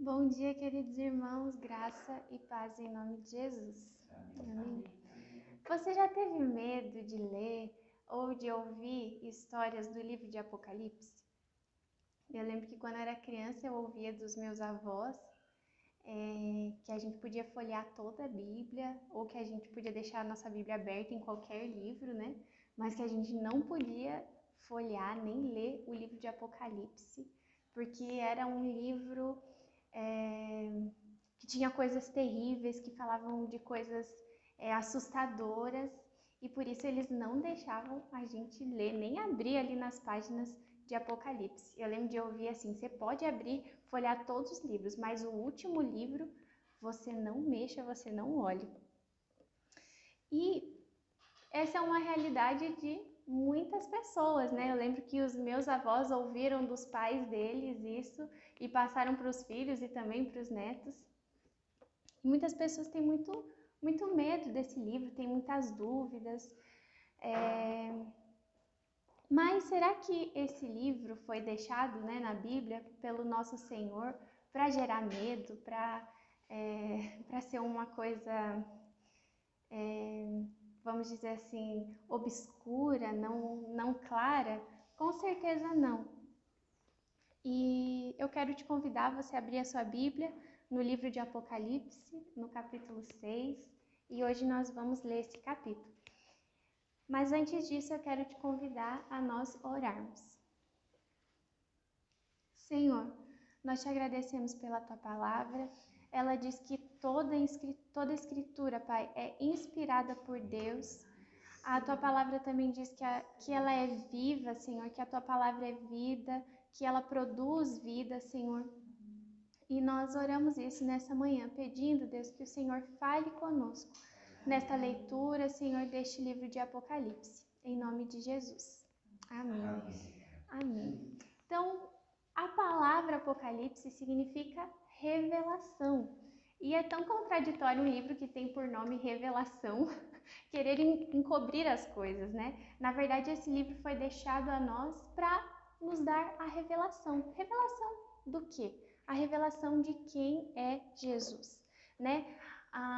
Bom dia, queridos irmãos, graça e paz em nome de Jesus. Amém. Você já teve medo de ler ou de ouvir histórias do livro de Apocalipse? Eu lembro que quando eu era criança eu ouvia dos meus avós que a gente podia folhear toda a Bíblia ou que a gente podia deixar a nossa Bíblia aberta em qualquer livro, né? Mas que a gente não podia folhear nem ler o livro de Apocalipse, porque era um livro que tinha coisas terríveis, que falavam de coisas assustadoras, e por isso eles não deixavam a gente ler, nem abrir ali nas páginas de Apocalipse. Eu lembro de ouvir assim, você pode abrir, folhear todos os livros, mas o último livro você não mexa, você não olhe. E essa é uma realidade de muitas pessoas, né? Eu lembro que os meus avós ouviram dos pais deles isso e passaram para os filhos e também para os netos. Muitas pessoas têm muito medo desse livro, têm muitas dúvidas. Mas será que esse livro foi deixado, né, na Bíblia pelo nosso Senhor para gerar medo, para ser uma coisa, vamos dizer assim, obscura, não clara? Com certeza não. E eu quero te convidar a você abrir a sua Bíblia no livro de Apocalipse, no capítulo 6, e hoje nós vamos ler esse capítulo. Mas antes disso, eu quero te convidar a nós orarmos. Senhor, nós te agradecemos pela tua palavra. Ela diz que toda escritura, Pai, é inspirada por Deus. A tua palavra também diz que ela é viva, Senhor, que a tua palavra é vida, que ela produz vida, Senhor. E nós oramos isso nessa manhã, pedindo, Deus, que o Senhor fale conosco nesta leitura, Senhor, deste livro de Apocalipse. Em nome de Jesus. Amém. Amém. Então, a palavra Apocalipse significa revelação. E é tão contraditório um livro que tem por nome Revelação, querer encobrir as coisas, né? Na verdade, esse livro foi deixado a nós para nos dar a revelação. Revelação do quê? A revelação de quem é Jesus, né?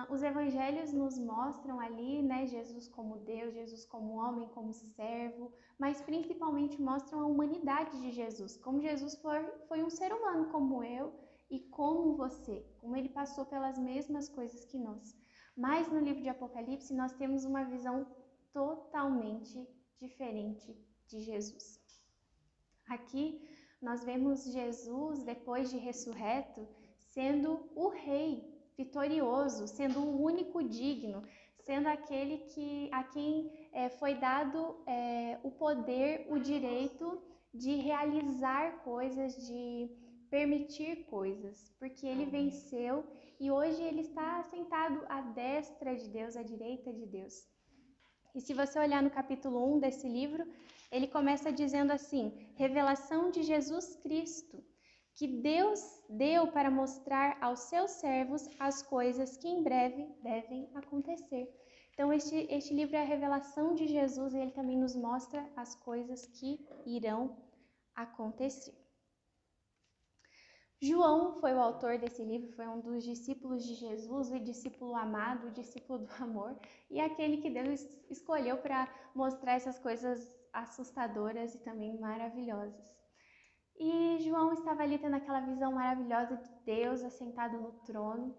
Os evangelhos nos mostram ali, né, Jesus como Deus, Jesus como homem, como servo, mas principalmente mostram a humanidade de Jesus, como Jesus foi um ser humano como eu e como você, como ele passou pelas mesmas coisas que nós. Mas no livro de Apocalipse nós temos uma visão totalmente diferente de Jesus. Aqui nós vemos Jesus, depois de ressurreto, sendo o rei vitorioso, sendo o único digno, sendo aquele a quem foi dado o poder, o direito de realizar coisas, de permitir coisas, porque ele venceu e hoje ele está sentado à destra de Deus, à direita de Deus. E se você olhar no capítulo 1 desse livro, ele começa dizendo assim: revelação de Jesus Cristo, que Deus deu para mostrar aos seus servos as coisas que em breve devem acontecer. Então, este livro é a revelação de Jesus e ele também nos mostra as coisas que irão acontecer. João foi o autor desse livro, foi um dos discípulos de Jesus, o discípulo amado, o discípulo do amor, e aquele que Deus escolheu para mostrar essas coisas assustadoras e também maravilhosas. E João estava ali tendo aquela visão maravilhosa de Deus assentado no trono,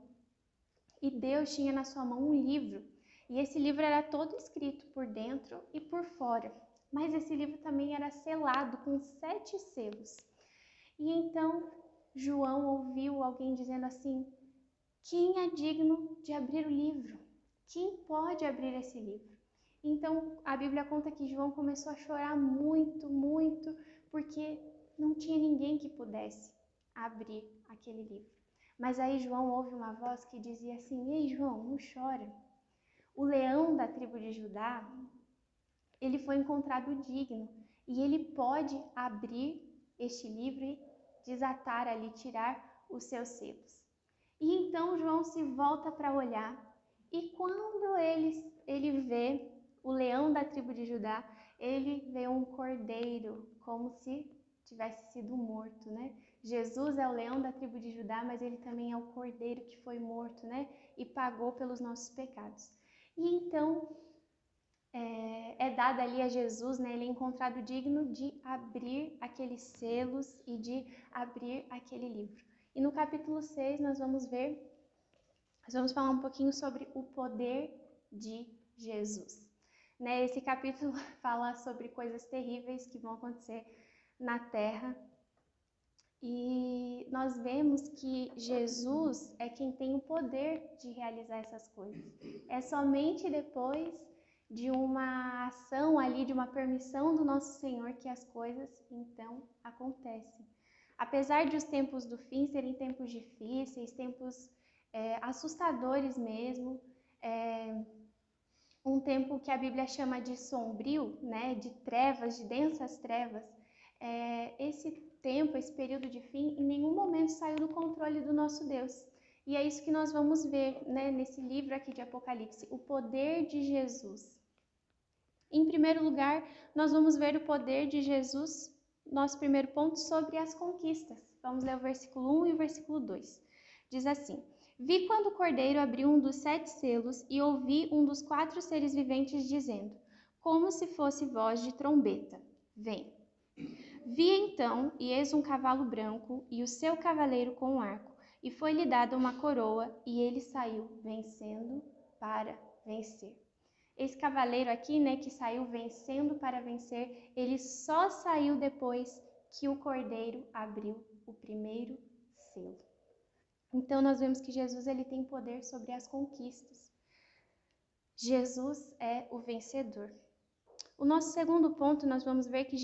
e Deus tinha na sua mão um livro, e esse livro era todo escrito por dentro e por fora, mas esse livro também era selado com 7 selos. E então João ouviu alguém dizendo assim: quem é digno de abrir o livro? Quem pode abrir esse livro? Então a Bíblia conta que João começou a chorar muito, muito, porque não tinha ninguém que pudesse abrir aquele livro. Mas aí João ouve uma voz que dizia assim: ei João, não chora. O leão da tribo de Judá, ele foi encontrado digno e ele pode abrir este livro e desatar ali, tirar os seus selos. E então João se volta para olhar, e quando ele vê o leão da tribo de Judá, ele vê um cordeiro, como se tivesse sido morto, né? Jesus é o leão da tribo de Judá, mas ele também é o cordeiro que foi morto, né? E pagou pelos nossos pecados. E então é dada ali a Jesus, né? Ele é encontrado digno de abrir aqueles selos e de abrir aquele livro. E no capítulo 6 nós vamos falar um pouquinho sobre o poder de Jesus. Né? Esse capítulo fala sobre coisas terríveis que vão acontecer na terra. E nós vemos que Jesus é quem tem o poder de realizar essas coisas. É somente depois de uma ação ali, de uma permissão do nosso Senhor, que as coisas então acontecem. Apesar de os tempos do fim serem tempos difíceis, tempos assustadores mesmo, um tempo que a Bíblia chama de sombrio, né, de trevas, de densas trevas, esse tempo, esse período de fim, em nenhum momento saiu do controle do nosso Deus. E é isso que nós vamos ver, né, nesse livro aqui de Apocalipse, o poder de Jesus. Em primeiro lugar, nós vamos ver o poder de Jesus, nosso primeiro ponto, sobre as conquistas. Vamos ler o versículo 1 e o versículo 2. Diz assim: Vi quando o Cordeiro abriu um dos 7 selos e ouvi um dos 4 seres viventes dizendo, como se fosse voz de trombeta: Vem. Vi então, e eis um cavalo branco, e o seu cavaleiro com um arco, e foi-lhe dada uma coroa, e ele saiu vencendo para vencer. Esse cavaleiro aqui, né, que saiu vencendo para vencer, ele só saiu depois que o Cordeiro abriu o primeiro selo. Então nós vemos que Jesus ele tem poder sobre as conquistas. Jesus é o vencedor. O nosso segundo ponto, nós vamos ver que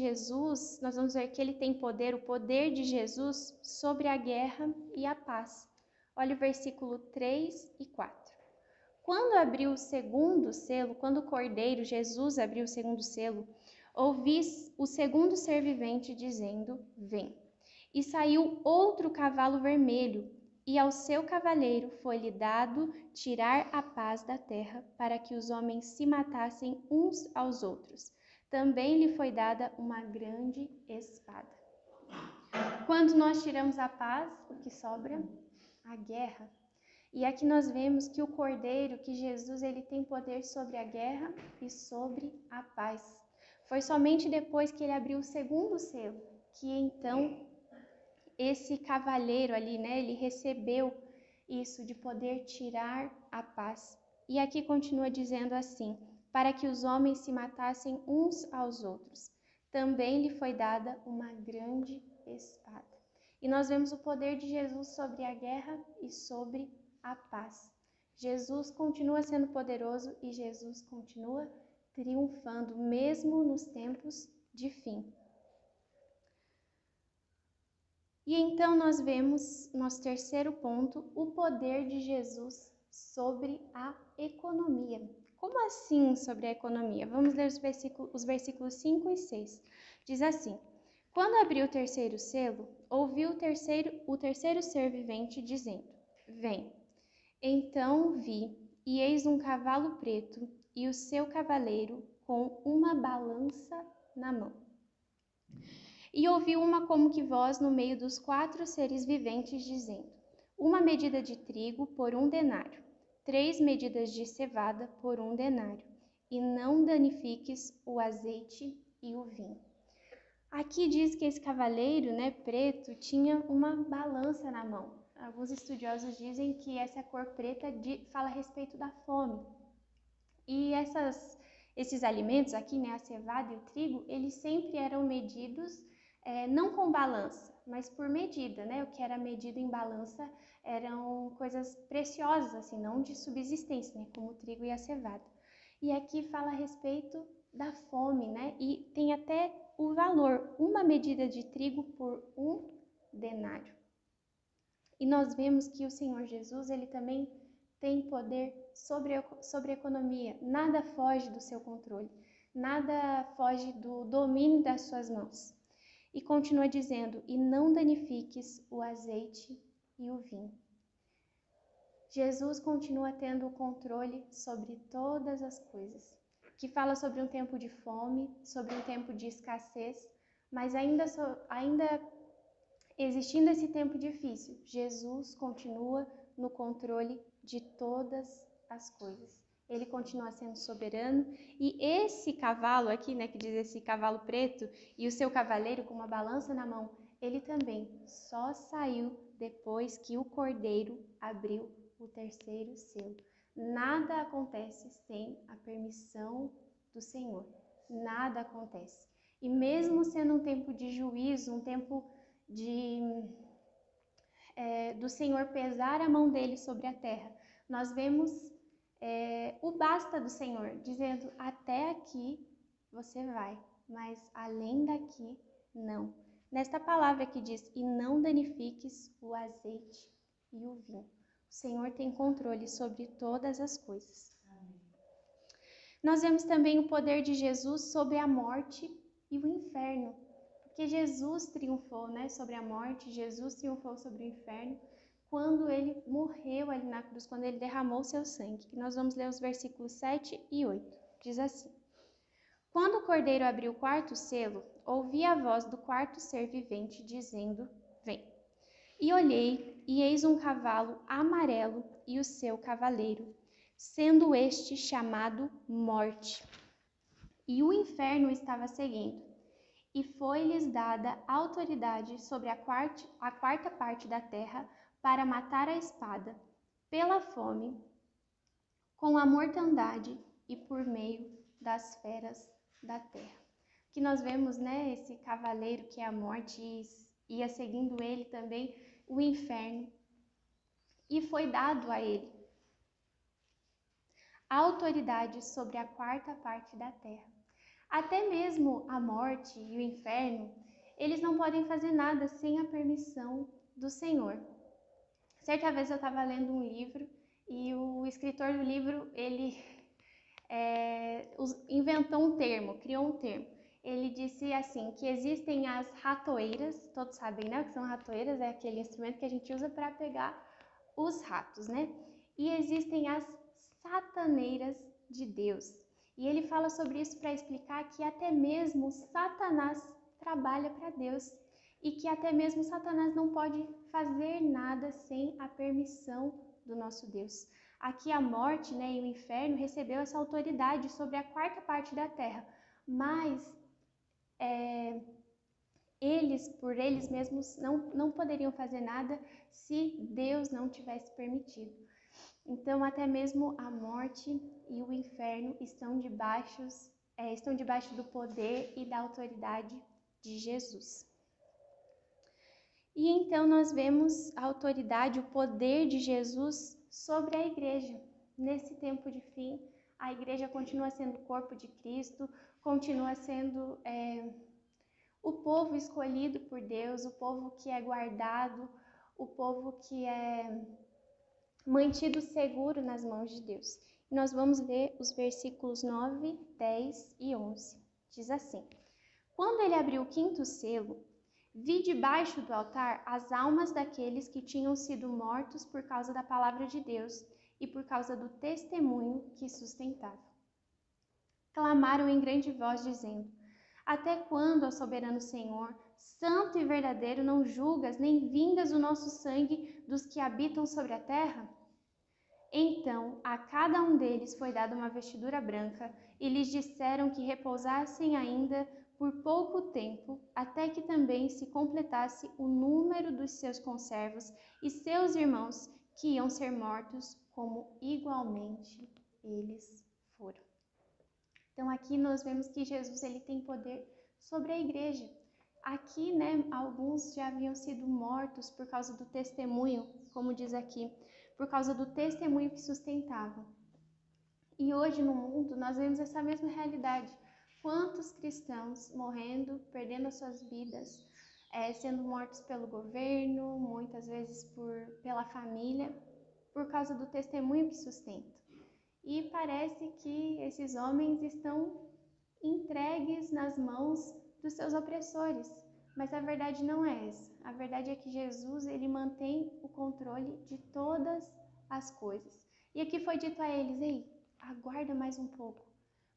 ele tem poder, o poder de Jesus sobre a guerra e a paz. Olha o versículo 3 e 4. Quando abriu o segundo selo, quando o Cordeiro, Jesus, abriu o segundo selo, ouvi o segundo ser vivente dizendo, Vem. E saiu outro cavalo vermelho, e ao seu cavaleiro foi-lhe dado tirar a paz da terra, para que os homens se matassem uns aos outros. Também lhe foi dada uma grande espada. Quando nós tiramos a paz, o que sobra? A guerra. E aqui nós vemos que o Cordeiro, que Jesus, ele tem poder sobre a guerra e sobre a paz. Foi somente depois que ele abriu o segundo selo, que então esse cavaleiro ali, né, ele recebeu isso de poder tirar a paz. E aqui continua dizendo assim, para que os homens se matassem uns aos outros. Também lhe foi dada uma grande espada. E nós vemos o poder de Jesus sobre a guerra e sobre a paz. Jesus continua sendo poderoso e Jesus continua triunfando, mesmo nos tempos de fim. E então nós vemos, nosso terceiro ponto, o poder de Jesus sobre a economia. Como assim sobre a economia? Vamos ler os versículos 5 e 6. Diz assim, quando abriu o terceiro selo, ouvi o terceiro ser vivente dizendo, Vem. Então vi, e eis um cavalo preto, e o seu cavaleiro com uma balança na mão. E ouvi uma como que voz no meio dos 4 seres viventes, dizendo, uma medida de trigo por 1 denário, 3 medidas de cevada por 1 denário, e não danifiques o azeite e o vinho. Aqui diz que esse cavaleiro, né, preto, tinha uma balança na mão. Alguns estudiosos dizem que essa cor preta fala a respeito da fome. E esses alimentos aqui, né, a cevada e o trigo, eles sempre eram medidos não com balança, mas por medida, né? O que era medido em balança eram coisas preciosas, assim, não de subsistência, né? Como o trigo e a cevada. E aqui fala a respeito da fome, né? E tem até o valor, uma medida de trigo por 1 denário. E nós vemos que o Senhor Jesus, ele também tem poder sobre a economia. Nada foge do seu controle, nada foge do domínio das suas mãos. E continua dizendo, e não danifiques o azeite e o vinho. Jesus continua tendo o controle sobre todas as coisas. Que fala sobre um tempo de fome, sobre um tempo de escassez, Mas ainda existindo esse tempo difícil, Jesus continua no controle de todas as coisas. Ele continua sendo soberano, e esse cavalo aqui, né, que diz esse cavalo preto, e o seu cavaleiro com uma balança na mão, ele também só saiu depois que o cordeiro abriu o terceiro selo. Nada acontece sem a permissão do Senhor. Nada acontece. E mesmo sendo um tempo de juízo, um tempo do Senhor pesar a mão dele sobre a terra, nós vemos o basta do Senhor, dizendo: até aqui você vai, mas além daqui, não. Nesta palavra que diz: e não danifiques o azeite e o vinho. O Senhor tem controle sobre todas as coisas. Amém. Nós vemos também o poder de Jesus sobre a morte e o inferno. Porque Jesus triunfou, né, sobre a morte, Jesus triunfou sobre o inferno, quando ele morreu ali na cruz, quando ele derramou o seu sangue. E nós vamos ler os versículos 7 e 8. Diz assim: quando o cordeiro abriu o quarto selo, ouvi a voz do quarto ser vivente, dizendo: vem. E olhei, e eis um cavalo amarelo e o seu cavaleiro, sendo este chamado Morte. E o inferno estava seguindo. E foi-lhes dada autoridade sobre a quarta parte da terra para matar a espada, pela fome, com a mortandade e por meio das feras da terra. Que nós vemos, né, esse cavaleiro que é a morte, e ia seguindo ele também o inferno. E foi dado a ele a autoridade sobre a quarta parte da terra. Até mesmo a morte e o inferno, eles não podem fazer nada sem a permissão do Senhor. Certa vez eu estava lendo um livro e o escritor do livro, ele inventou um termo, criou um termo. Ele disse assim, que existem as ratoeiras, todos sabem, né, o que são ratoeiras? É aquele instrumento que a gente usa para pegar os ratos, né? E existem as sataneiras de Deus. E ele fala sobre isso para explicar que até mesmo Satanás trabalha para Deus e que até mesmo Satanás não pode fazer nada sem a permissão do nosso Deus. Aqui a morte, né, e o inferno recebeu essa autoridade sobre a quarta parte da terra, mas eles, por eles mesmos, não poderiam fazer nada se Deus não tivesse permitido. Então, até mesmo a morte e o inferno estão debaixo do poder e da autoridade de Jesus. E então nós vemos a autoridade, o poder de Jesus sobre a igreja. Nesse tempo de fim, a igreja continua sendo o corpo de Cristo, continua sendo o povo escolhido por Deus, o povo que é guardado, o povo que é mantido seguro nas mãos de Deus. E nós vamos ler os versículos 9, 10 e 11. Diz assim: quando ele abriu o quinto selo, vi debaixo do altar as almas daqueles que tinham sido mortos por causa da palavra de Deus e por causa do testemunho que sustentavam. Clamaram em grande voz, dizendo: até quando, ó soberano Senhor, santo e verdadeiro, não julgas nem vingas o nosso sangue dos que habitam sobre a terra? Então a cada um deles foi dada uma vestidura branca, e lhes disseram que repousassem ainda por pouco tempo, até que também se completasse o número dos seus conservos e seus irmãos, que iam ser mortos, como igualmente eles foram. Então aqui nós vemos que Jesus ele tem poder sobre a igreja. Aqui, né, alguns já haviam sido mortos por causa do testemunho, como diz aqui, por causa do testemunho que sustentavam. E hoje no mundo nós vemos essa mesma realidade. Quantos cristãos morrendo, perdendo as suas vidas, sendo mortos pelo governo, muitas vezes pela família, por causa do testemunho que sustentam. E parece que esses homens estão entregues nas mãos dos seus opressores. Mas a verdade não é essa. A verdade é que Jesus, ele mantém o controle de todas as coisas. E aqui foi dito a eles: ei, aguarda mais um pouco,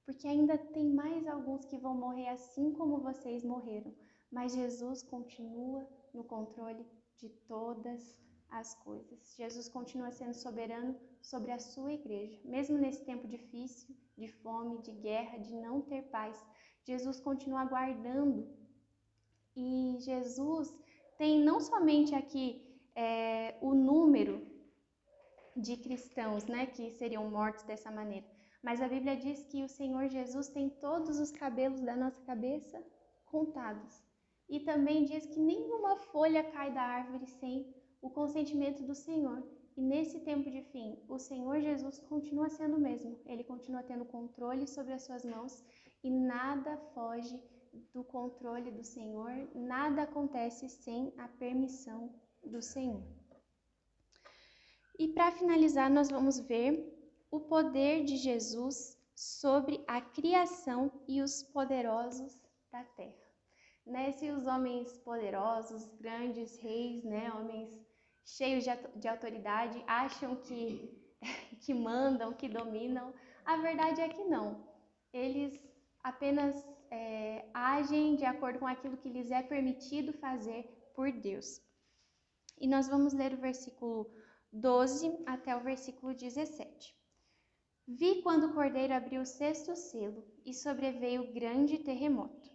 porque ainda tem mais alguns que vão morrer assim como vocês morreram. mas Jesus continua no controle de todas as coisas. Jesus continua sendo soberano sobre a sua igreja. Mesmo nesse tempo difícil, de fome, de guerra, de não ter paz, Jesus continua guardando. E Jesus tem não somente aqui o número de cristãos, né, que seriam mortos dessa maneira, mas a Bíblia diz que o Senhor Jesus tem todos os cabelos da nossa cabeça contados. E também diz que nenhuma folha cai da árvore sem o consentimento do Senhor. E nesse tempo de fim, o Senhor Jesus continua sendo o mesmo. Ele continua tendo controle sobre as suas mãos e nada foge do controle do Senhor, nada acontece sem a permissão do Senhor. E para finalizar, nós vamos ver o poder de Jesus sobre a criação e os poderosos da terra. Né? Se os homens poderosos, grandes reis, né? Homens cheios de autoridade, acham que mandam, que dominam, a verdade é que não. Eles apenas agem de acordo com aquilo que lhes é permitido fazer por Deus. E nós vamos ler o versículo 12 até o versículo 17. Vi quando o cordeiro abriu o sexto selo e sobreveio grande terremoto.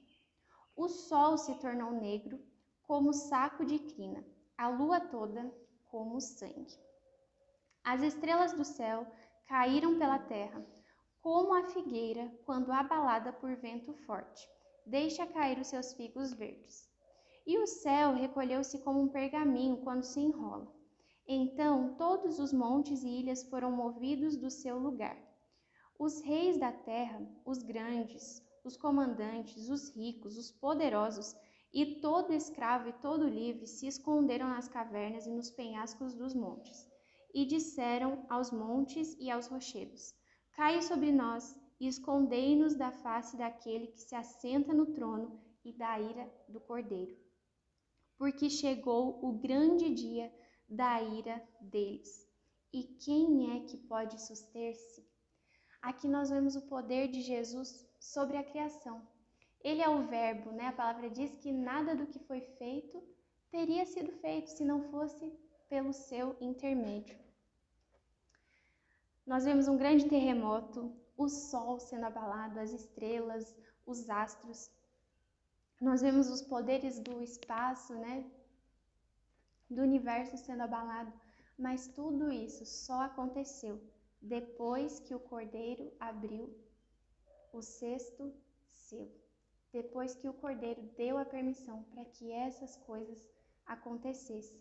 O sol se tornou negro como saco de crina, a lua toda como sangue. As estrelas do céu caíram pela terra, como a figueira quando abalada por vento forte deixa cair os seus figos verdes. E o céu recolheu-se como um pergaminho quando se enrola. Então todos os montes e ilhas foram movidos do seu lugar. Os reis da terra, os grandes, os comandantes, os ricos, os poderosos, e todo escravo e todo livre se esconderam nas cavernas e nos penhascos dos montes. E disseram aos montes e aos rochedos: Cai sobre nós e escondei-nos da face daquele que se assenta no trono e da ira do Cordeiro. Porque chegou o grande dia da ira deles. E quem é que pode suster-se? Aqui nós vemos o poder de Jesus sobre a criação. Ele é o verbo, né? A palavra diz que nada do que foi feito teria sido feito se não fosse pelo seu intermédio. Nós vemos um grande terremoto, o sol sendo abalado, as estrelas, os astros. Nós vemos os poderes do espaço, né? Do universo sendo abalado. Mas tudo isso só aconteceu depois que o Cordeiro abriu o sexto selo. Depois que o Cordeiro deu a permissão para que essas coisas acontecessem.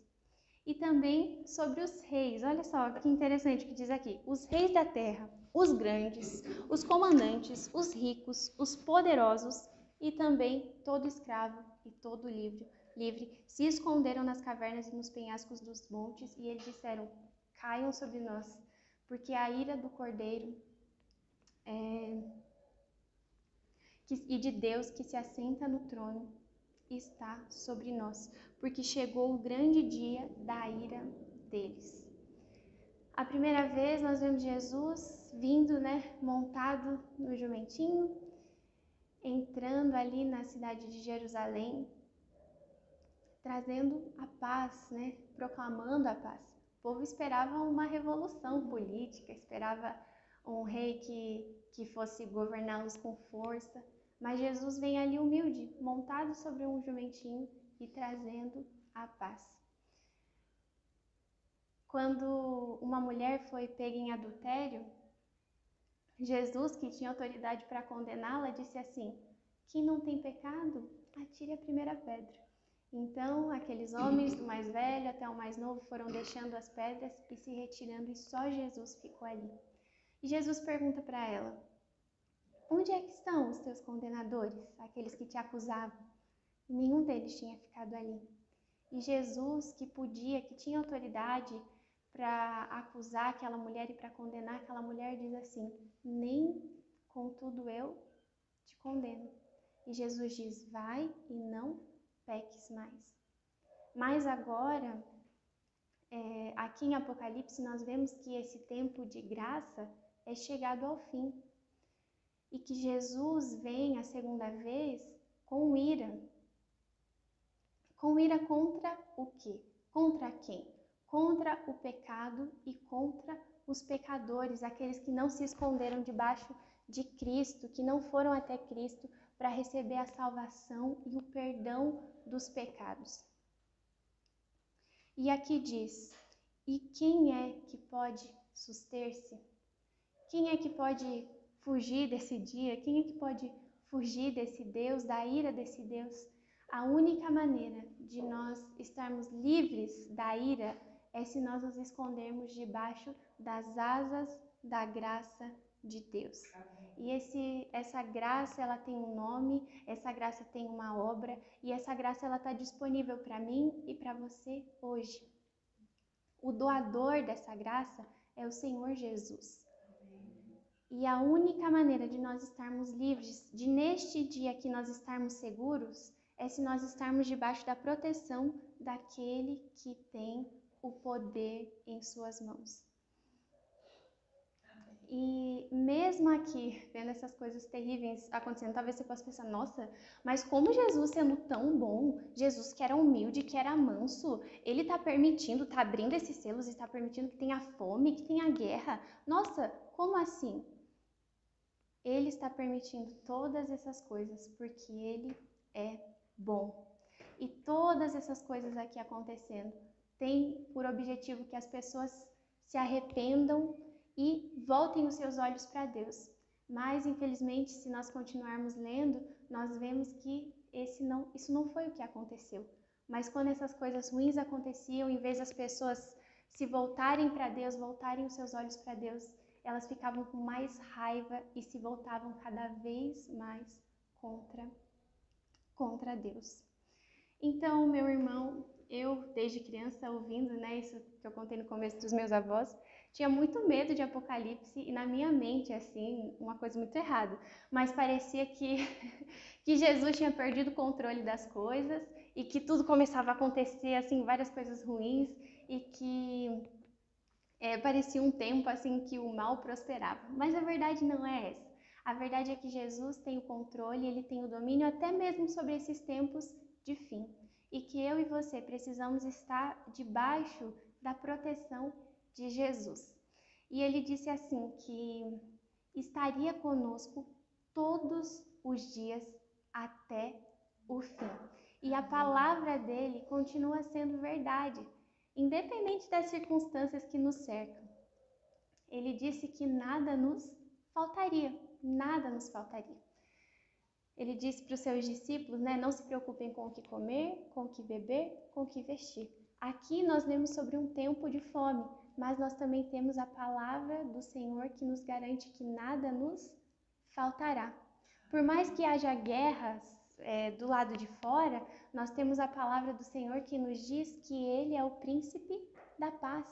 E também sobre os reis. Olha só que interessante que diz aqui. Os reis da terra, os grandes, os comandantes, os ricos, os poderosos e também todo escravo e todo livre se esconderam nas cavernas e nos penhascos dos montes e eles disseram: caiam sobre nós, porque a ira do Cordeiro e de Deus que se assenta no trono está sobre nós, porque chegou o grande dia da ira deles. A primeira vez nós vemos Jesus vindo, né, montado no jumentinho, entrando ali na cidade de Jerusalém, trazendo a paz, né, proclamando a paz. O povo esperava uma revolução política, esperava um rei que fosse governá-los com força, mas Jesus vem ali humilde, montado sobre um jumentinho e trazendo a paz. Quando uma mulher foi pega em adultério, Jesus, que tinha autoridade para condená-la, disse assim: quem não tem pecado, atire a primeira pedra. Então, aqueles homens, do mais velho até o mais novo, foram deixando as pedras e se retirando, e só Jesus ficou ali. E Jesus pergunta para ela: onde é que estão os teus condenadores, aqueles que te acusavam? E nenhum deles tinha ficado ali. E Jesus, que podia, que tinha autoridade para acusar aquela mulher e para condenar aquela mulher, diz assim: nem contudo eu te condeno. E Jesus diz: vai e não peques mais. Mas agora, aqui em Apocalipse, nós vemos que esse tempo de graça é chegado ao fim. E que Jesus vem a segunda vez com ira. Com ira contra o quê? Contra quem? Contra o pecado e contra os pecadores, aqueles que não se esconderam debaixo de Cristo, que não foram até Cristo para receber a salvação e o perdão dos pecados. E aqui diz: e quem é que pode suster-se? Quem é que pode fugir desse dia? Quem é que pode fugir desse Deus, da ira desse Deus? A única maneira de nós estarmos livres da ira é se nós nos escondermos debaixo das asas da graça de Deus. E essa graça, ela tem um nome, essa graça tem uma obra, e essa graça ela está disponível para mim e para você hoje. O doador dessa graça é o Senhor Jesus. E a única maneira de nós estarmos livres, de neste dia que nós estarmos seguros, é se nós estarmos debaixo da proteção daquele que tem o poder em suas mãos. E mesmo aqui, vendo essas coisas terríveis acontecendo, talvez você possa pensar, nossa, mas como Jesus sendo tão bom, Jesus que era humilde, que era manso, ele está permitindo, está abrindo esses selos e está permitindo que tenha fome, que tenha guerra. Nossa, como assim? Ele está permitindo todas essas coisas porque ele é bom. E todas essas coisas aqui acontecendo têm por objetivo que as pessoas se arrependam e voltem os seus olhos para Deus. Mas, infelizmente, se nós continuarmos lendo, nós vemos que isso não foi o que aconteceu. Mas quando essas coisas ruins aconteciam, em vez das pessoas se voltarem para Deus, voltarem os seus olhos para Deus, elas ficavam com mais raiva e se voltavam cada vez mais contra Deus. Então, meu irmão, eu desde criança ouvindo, isso que eu contei no começo dos meus avós, tinha muito medo de Apocalipse e na minha mente, assim, uma coisa muito errada, mas parecia que Jesus tinha perdido o controle das coisas e que tudo começava a acontecer, assim, várias coisas ruins e que parecia um tempo, assim, que o mal prosperava. Mas a verdade não é essa. A verdade é que Jesus tem o controle, ele tem o domínio até mesmo sobre esses tempos de fim. E que eu e você precisamos estar debaixo da proteção de Jesus. E ele disse assim, que estaria conosco todos os dias até o fim. E a palavra dele continua sendo verdade, independente das circunstâncias que nos cercam. Ele disse que nada nos faltaria, nada nos faltaria. Ele disse para os seus discípulos, não se preocupem com o que comer, com o que beber, com o que vestir. Aqui nós lemos sobre um tempo de fome, mas nós também temos a palavra do Senhor que nos garante que nada nos faltará. Por mais que haja guerras do lado de fora, nós temos a palavra do Senhor que nos diz que Ele é o príncipe da paz,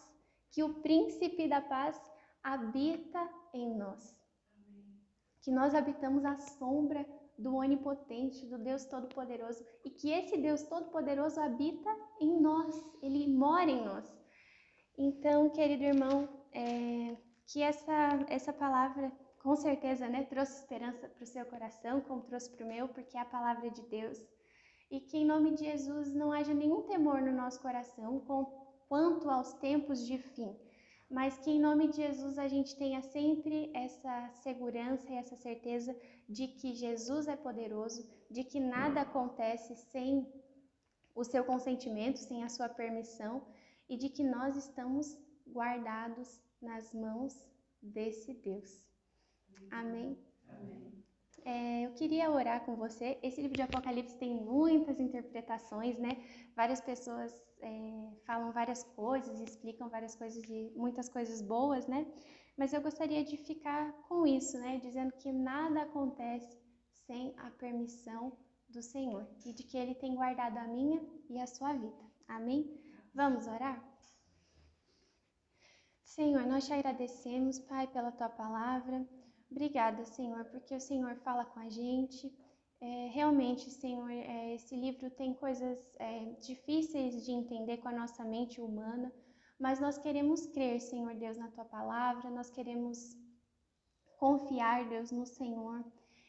que o príncipe da paz habita em nós, que nós habitamos à sombra do Onipotente, do Deus Todo-Poderoso, e que esse Deus Todo-Poderoso habita em nós, Ele mora em nós. Então, querido irmão, que essa palavra, com certeza, trouxe esperança para o seu coração, como trouxe para o meu, porque é a palavra de Deus. E que em nome de Jesus não haja nenhum temor no nosso coração quanto aos tempos de fim, mas que em nome de Jesus a gente tenha sempre essa segurança e essa certeza de que Jesus é poderoso, de que nada acontece sem o seu consentimento, sem a sua permissão, e de que nós estamos guardados nas mãos desse Deus. Amém? Amém. Eu queria orar com você. Esse livro de Apocalipse tem muitas interpretações, Várias pessoas falam várias coisas, explicam várias coisas e muitas coisas boas, Mas eu gostaria de ficar com isso, Dizendo que nada acontece sem a permissão do Senhor e de que Ele tem guardado a minha e a sua vida. Amém? Vamos orar? Senhor, nós te agradecemos, Pai, pela Tua palavra. Obrigada, Senhor, porque o Senhor fala com a gente. Realmente, Senhor, esse livro tem coisas difíceis de entender com a nossa mente humana, mas nós queremos crer, Senhor Deus, na Tua palavra, nós queremos confiar, Deus, no Senhor.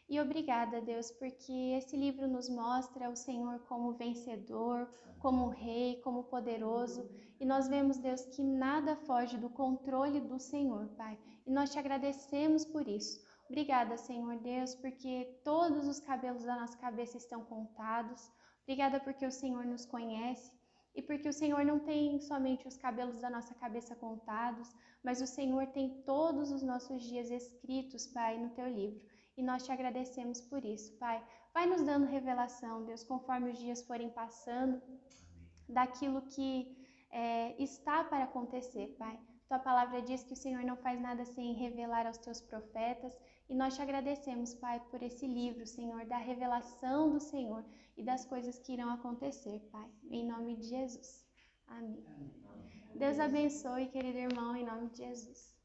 E obrigada, Deus, porque esse livro nos mostra o Senhor como vencedor, como rei, como poderoso. E nós vemos, Deus, que nada foge do controle do Senhor, Pai. E nós te agradecemos por isso. Obrigada, Senhor Deus, porque todos os cabelos da nossa cabeça estão contados. Obrigada porque o Senhor nos conhece e porque o Senhor não tem somente os cabelos da nossa cabeça contados, mas o Senhor tem todos os nossos dias escritos, Pai, no teu livro. E nós te agradecemos por isso, Pai. Vai nos dando revelação, Deus, conforme os dias forem passando, daquilo que está para acontecer, Pai. Tua palavra diz que o Senhor não faz nada sem revelar aos teus profetas. E nós te agradecemos, Pai, por esse livro, Senhor, da revelação do Senhor e das coisas que irão acontecer, Pai. Em nome de Jesus. Amém. Deus abençoe, querido irmão, em nome de Jesus.